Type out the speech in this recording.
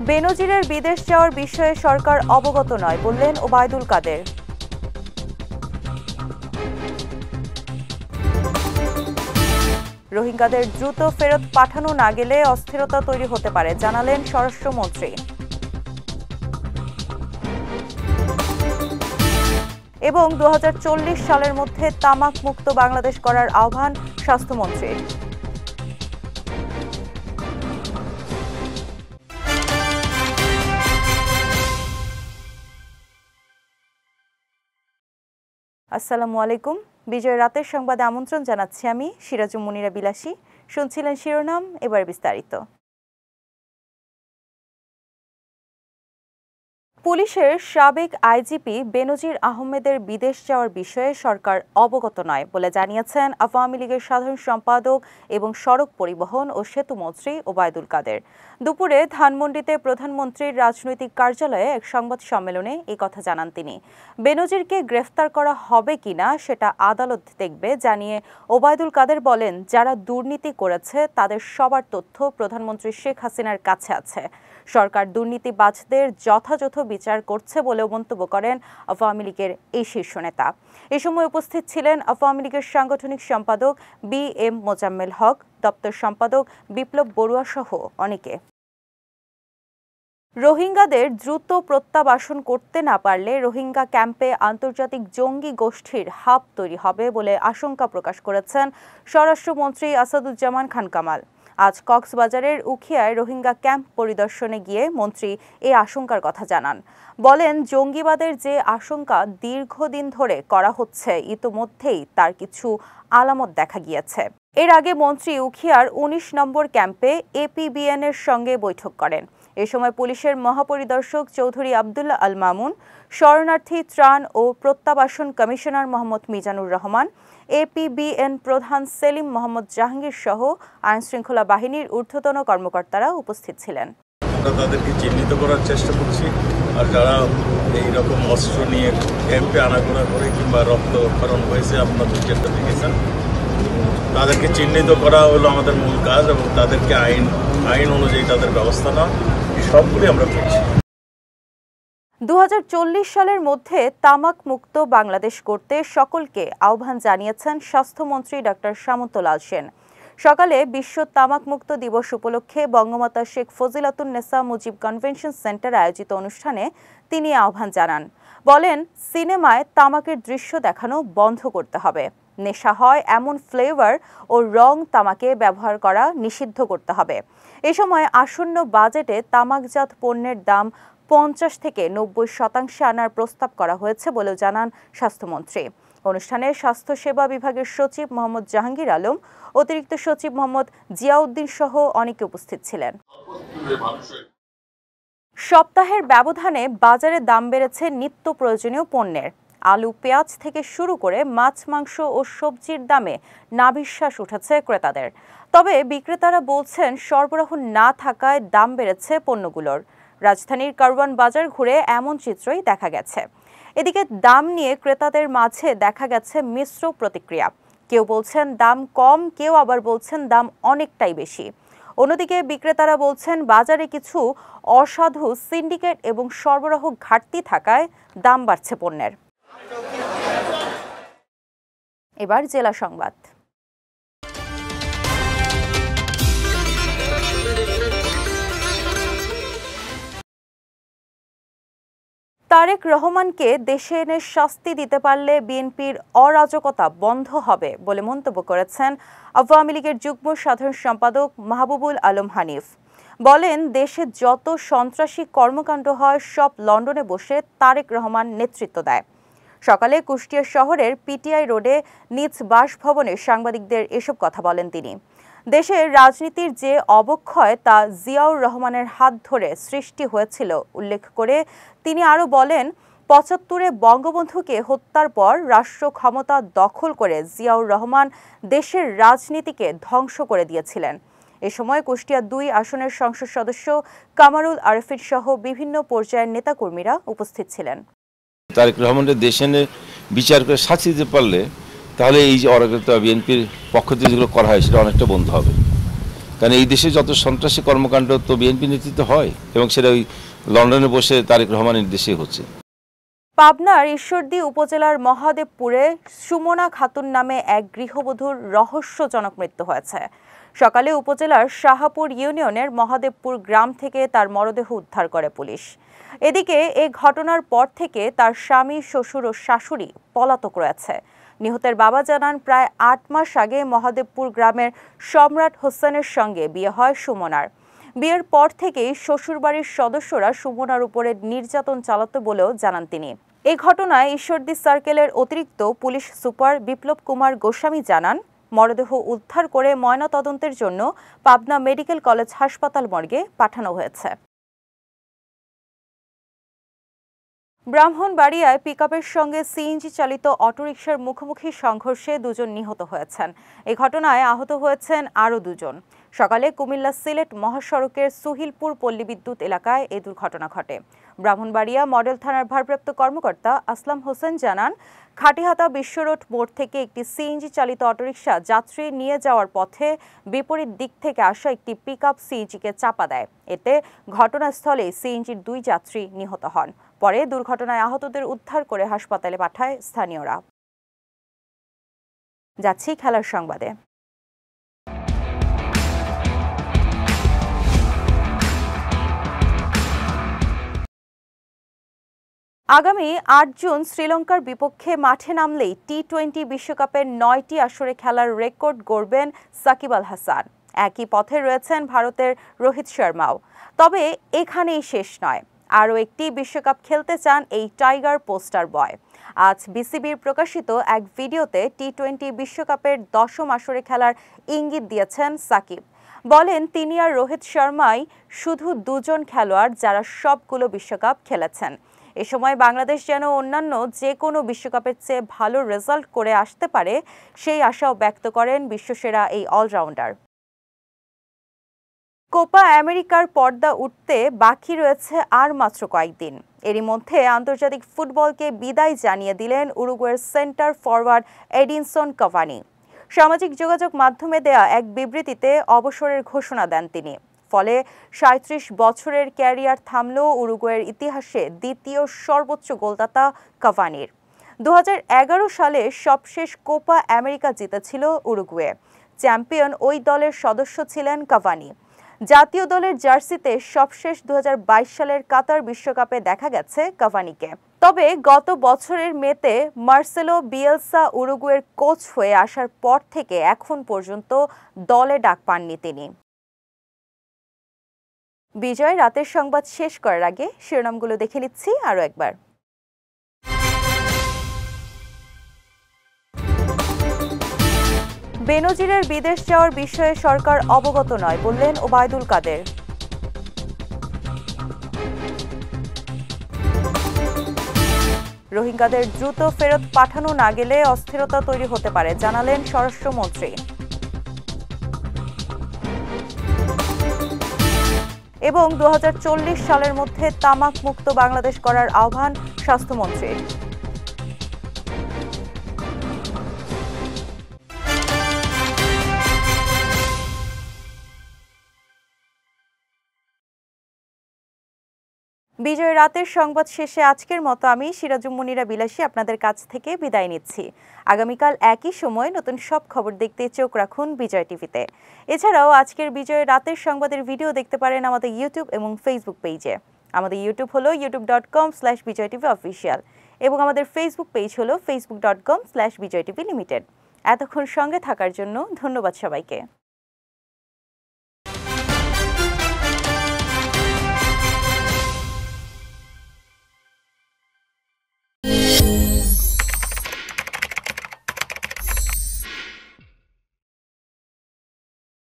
বেনজিরের বিদেশ যাওয়ার বিষয়ে সরকার অবগত নয় বললেন ওবায়দুল কাদের। রোহিঙ্গাদের দ্রুত ফেরত পাঠানো না গেলে অস্থিরতা তৈরি হতে পারে জানালেন স্বরাষ্ট্রমন্ত্রী। এবং 2040 সালের মধ্যে তামাক মুক্ত বাংলাদেশ করার আহ্বান স্বাস্থ্যমন্ত্রীর। আসসালামু আলাইকুম। বিজয় রাতের সংবাদে আমন্ত্রণ জানাচ্ছি আমি সিরাজুম মুনিরা বিলাসী। শুনছিলেন শিরোনাম, এবার বিস্তারিত। পুলিশের সাবেক আইজিপি বেনজির আহমেদের বিদেশ যাওয়ার বিষয়ে সরকার অবগত নয় বলে জানিয়েছেন আওয়ামী লীগের সাধারণ সম্পাদক এবং সড়ক পরিবহন ও সেতু মন্ত্রী ওবায়দুল কাদের। দুপুরে ধানমন্ডিতে প্রধানমন্ত্রীর রাজনৈতিক কার্যালয়ে এক সংবাদ সম্মেলনে এই কথা জানান তিনি। বেনজিরকে গ্রেফতার করা হবে কিনা সেটা আদালত দেখবে জানিয়ে ওবায়দুল কাদের বলেন, যারা দুর্নীতি করেছে তাদের সবার তথ্য প্রধানমন্ত্রী শেখ হাসিনার কাছে আছে। সরকার দুর্নীতিবাজদের যথাযথ বিচার করছে বলেও মন্তব্য করেন আওয়ামী লীগের এই শীর্ষ নেতা। এ সময় উপস্থিত ছিলেন আওয়ামী লীগের সাংগঠনিক সম্পাদক বি.এম. মোজাম্মেল হক, দপ্তর সম্পাদক বিপ্লব বড়ুয়া সহ অনেকে। রোহিঙ্গাদের দ্রুত প্রত্যাবাসন করতে না পারলে রোহিঙ্গা ক্যাম্পে আন্তর্জাতিক জঙ্গি গোষ্ঠীর হাব তৈরি হবে বলে আশঙ্কা প্রকাশ করেছেন স্বরাষ্ট্রমন্ত্রী আসাদুজ্জামান খান কামাল। আজ কক্সবাজারের উখিয়ায় রোহিঙ্গা ক্যাম্প পরিদর্শনে গিয়ে মন্ত্রী এই আশঙ্কার কথা জানান। বলেন, জঙ্গিবাদের যে আশঙ্কা দীর্ঘদিন ধরে করা হচ্ছে ইতোমধ্যেই তার কিছু আলামত দেখা গিয়েছে। এর আগে মন্ত্রী উখিয়ার ১৯ নম্বর ক্যাম্পে এপিবিএন এর সঙ্গে বৈঠক করেন। এ সময় পুলিশের মহাপরিদর্শক চৌধুরী আবদুল্লাহ আল মামুন, শরণার্থী ত্রাণ ও প্রত্যাবাসন কমিশনার মোহাম্মদ মিজানুর রহমান, এপিবিএন প্রধান সেলিম মোহাম্মদ জাহাঙ্গীর সহ আইনশৃঙ্খলা বাহিনীর ঊর্ধ্বতন কর্মকর্তারা উপস্থিত ছিলেন। আমরা তাদেরকে চিহ্নিত করার চেষ্টা করছি, আর যারা এইরকম অস্ত্র নিয়ে ক্যাম্পে আনাগোনা করে কিংবা রক্তক্ষরণ হয়েছে আপনাদের যেটা দেখেছেন, তাদেরকে চিহ্নিত করা হলো আমাদের মূল কাজ এবং তাদেরকে আইন অনুযায়ী তাদের ব্যবস্থা নেওয়া, এই সবগুলি আমরা করছি। 2040 সালের মধ্যে তামাক মুক্ত বাংলাদেশ করতে সকলকে আহ্বান জানিয়েছেন স্বাস্থ্যমন্ত্রী ডক্টর সামন্তলাল সেন। সকালে বিশ্ব তামাক মুক্ত দিবস উপলক্ষে বঙ্গমাতা শেখ ফজিলাতুন্নেসা মুজিব কনভেনশন সেন্টার আয়োজিত অনুষ্ঠানে তিনি আহ্বান জানান। বলেন, সিনেমায় তামাকের দৃশ্য দেখানো বন্ধ করতে হবে। নেশা হয় এমন ফ্লেভার ও রং তামাকে ব্যবহার করা নিষিদ্ধ করতে হবে। এ সময় আসন্ন বাজেটে তামাকজাত পণ্যের দাম 50 থেকে 90% আনার প্রস্তাব করা হয়েছে বলেও জানান স্বাস্থ্যমন্ত্রী। অনুষ্ঠানে স্বাস্থ্যসেবা বিভাগের সচিব মোহাম্মদ জাহাঙ্গীর আলম, অতিরিক্ত সচিব মোহাম্মদ জিয়াউদ্দিন সহ অনেকে উপস্থিত ছিলেন। সপ্তাহের ব্যবধানে বাজারে দাম বেড়েছে নিত্য প্রয়োজনীয় পণ্যের। আলু, পেঁয়াজ থেকে শুরু করে মাছ, মাংস ও সবজির দামে নাভিশ্বাস উঠেছে ক্রেতাদের। তবে বিক্রেতারা বলছেন, সরবরাহ না থাকায় দাম বেড়েছে পণ্যগুলোর। রাজধানীর কারওয়ান বাজার ঘুরে এমন চিত্রই দেখা গেছে। এদিকে দাম নিয়ে ক্রেতাদের মাঝে দেখা গেছে মিশ্র প্রতিক্রিয়া। কেউ বলছেন দাম কম, কেউ আবার বলছেন দাম অনেকটাই বেশি। অন্যদিকে বিক্রেতারা বলছেন, বাজারে কিছু অসাধু সিন্ডিকেট এবং সরবরাহ ঘাটতি থাকায় দাম বাড়ছে পণ্যের। এবার জেলা সংবাদ। তারেক রহমানকে দেশে এনে শাস্তি দিতে পারলে বিএনপির অরাজকতা বন্ধ হবে বলে মন্তব্য করেছেন আওয়ামী লীগের যুগ্ম সাধারণ সম্পাদক মাহবুবুল আলম হানিফ। বলেন, দেশে যত সন্ত্রাসী কর্মকাণ্ড হয় সব লন্ডনে বসে তারেক রহমান নেতৃত্ব দেয়। সকালে কুষ্টিয়া শহরের পিটিআই রোডে নিজ বাসভবনে সাংবাদিকদের এসব কথা বলেন তিনি। দেশের রাজনীতির যে অবক্ষয় তা জিয়াউর রহমানের হাত ধরে সৃষ্টি হয়েছিল উল্লেখ করে তিনি আরও বলেন, ৭৫-এ বঙ্গবন্ধুকে হত্যার পর রাষ্ট্র ক্ষমতা দখল করে জিয়াউর রহমান দেশের রাজনীতিকে ধ্বংস করে দিয়েছিলেন। এ সময় কুষ্টিয়া ২ আসনের সংসদ সদস্য কামারুল আরেফিন সহ বিভিন্ন পর্যায়ের নেতাকর্মীরা উপস্থিত ছিলেন। তারেক রহমানের দেশে বিচার করে শাস্তি দিতে পারলে তাহলে এই যে অরাজকতা বিএনপির পক্ষ থেকে যেগুলো করা হয় সেটা অনেকটা বন্ধ হবে। কারণ এই দেশে যত সন্ত্রাসী কর্মকাণ্ড তো বিএনপি নেতৃত্ব হয় এবং সেটা ওই লন্ডনে বসে তারেক রহমানের নির্দেশেই হচ্ছে। পাবনার ঈশ্বরদী উপজেলার মহাদেবপুরে সুমনা খাতুন নামে এক গৃহবধূর রহস্যজনক মৃত্যু হয়েছে। সকালে উপজেলার শাহাপুর ইউনিয়নের মহাদেবপুর গ্রাম থেকে তার মরদেহ উদ্ধার করে পুলিশ। এদিকে এই ঘটনার পর থেকে তার স্বামী, শ্বশুর ও শাশুড়ি পলাতক রয়েছে। নিহতের বাবা জানান, প্রায় ৮ মাস আগে মহাদেবপুর গ্রামের সম্রাট হোসেনের সঙ্গে বিয়ে হয় সুমনার। বিয়ের পর থেকেই শ্বশুরবাড়ির সদস্যরা সুমনার উপরে নির্যাতন চালাতো বলেও জানান তিনি। এই ঘটনায় ঈশ্বরদী সার্কেলের অতিরিক্ত পুলিশ সুপার বিপ্লব কুমার গোস্বামী জানান, মরদেহ উদ্ধার করে ময়নাতদন্তের জন্য পাবনা মেডিকেল কলেজ হাসপাতাল মর্গে পাঠানো হয়েছে। ব্রাহ্মণবাড়িয়ায় পিকআপের সঙ্গে সিএনজি চালিত অটোরিকশার মুখোমুখি সংঘর্ষে 2 জন নিহত হয়েছেন। এই ঘটনায় আহত হয়েছেন আরও 2 জন। সকালে কুমিল্লা সিলেট মহাসড়কের সুহিলপুর পল্লী বিদ্যুৎ এলাকায় এই দুর্ঘটনা ঘটে। ব্রাহ্মণবাড়িয়া মডেল থানার ভারপ্রাপ্ত কর্মকর্তা আসলাম হোসেন জানান, খাটিহাতা বিশ্বরোড মোড় থেকে একটি সিএনজি চালিত অটোরিকশা যাত্রী নিয়ে যাওয়ার পথে বিপরীত দিক থেকে আসা একটি পিকআপ সিএনজিকে চাপা দেয়। এতে ঘটনাস্থলে সিএনজির 2 যাত্রী নিহত হন। পরে দুর্ঘটনায় আহতদের উদ্ধার করে হাসপাতালে পাঠায় স্থানীয়রা। যাচ্ছি খেলার সংবাদে। আগামী 8 জুন শ্রীলঙ্কার বিপক্ষে মাঠে নামলেই টি-20 বিশ্বকাপের 9টি আসরে খেলার রেকর্ড গড়বেন সাকিব আল হাসান। একই পথে রয়েছেন ভারতের রোহিত শর্মাও। তবে এখানেই শেষ নয়, আরও একটি বিশ্বকাপ খেলতে চান এই টাইগার পোস্টার বয়। আজ বিসিবির প্রকাশিত এক ভিডিওতে টি-20 বিশ্বকাপের 10ম আসরে খেলার ইঙ্গিত দিয়েছেন সাকিব। বলেন, তিনি আর রোহিত শর্মাই শুধু 2 জন খেলোয়াড় যারা সবগুলো বিশ্বকাপ খেলেছেন। এ সময় বাংলাদেশ যেন অন্যান্য যে কোনো বিশ্বকাপের চেয়ে ভালো রেজাল্ট করে আসতে পারে সেই আশাও ব্যক্ত করেন বিশ্বসেরা এই অলরাউন্ডার। কোপা আমেরিকার পর্দা উঠতে বাকি রয়েছে আর মাত্র কয়েকদিন। এরই মধ্যে আন্তর্জাতিক ফুটবলকে বিদায় জানিয়ে দিলেন উরুগুয়ের সেন্টার ফরওয়ার্ড এডিনসন কাভানি। সামাজিক যোগাযোগ মাধ্যমে দেয়া এক বিবৃতিতে অবসরের ঘোষণা দেন তিনি। ফলে 37 বছরের ক্যারিয়ার থামল উরুগুয়ের ইতিহাসে দ্বিতীয় সর্বোচ্চ গোলদাতা কাভানির। 2011 সালে সবশেষ কোপা আমেরিকা জিতেছিল উরুগুয়ে। চ্যাম্পিয়ন ওই দলের সদস্য ছিলেন কাভানি। জাতীয় দলের জার্সিতে সবশেষ 2022 সালের কাতার বিশ্বকাপে দেখা গেছে কাভানিকে। তবে গত বছরের মেতে মার্সেলো বিয়েলসা উরুগুয়ের কোচ হয়ে আসার পর থেকে এখন পর্যন্ত দলে ডাক পাননি তিনি। বিজয় রাতের সংবাদ শেষ করার আগে শিরোনামগুলো দেখে নিচ্ছি আরও একবার। বেনজিরের বিদেশ যাওয়ার বিষয়ে সরকার অবগত নয় বললেন ওবায়দুল কাদের। রোহিঙ্গাদের দ্রুত ফেরত পাঠানো না গেলে অস্থিরতা তৈরি হতে পারে জানালেন স্বরাষ্ট্রমন্ত্রী। এবং 2040 সালের মধ্যে তামাক মুক্ত বাংলাদেশ করার আহ্বান স্বাস্থ্যমন্ত্রীর। বিজয় রাতের সংবাদ শেষে আজকের মতো আমি সিরাজুম মুনিরা বিলাসী আপনাদের কাছ থেকে বিদায় নিচ্ছি। আগামীকাল একই সময় নতুন সব খবর দেখতে চোখ রাখুন বিজয় টিভিতে। এছাড়াও আজকের বিজয় রাতের সংবাদের ভিডিও দেখতে পারেন আমাদের ইউটিউব এবং ফেসবুক পেজে। আমাদের ইউটিউব হলো youtube.com/bijaytvofficial এবং আমাদের ফেসবুক পেজ হলো facebook.com/bijaytvlimited। এতক্ষণ সঙ্গে থাকার জন্য ধন্যবাদ সবাইকে।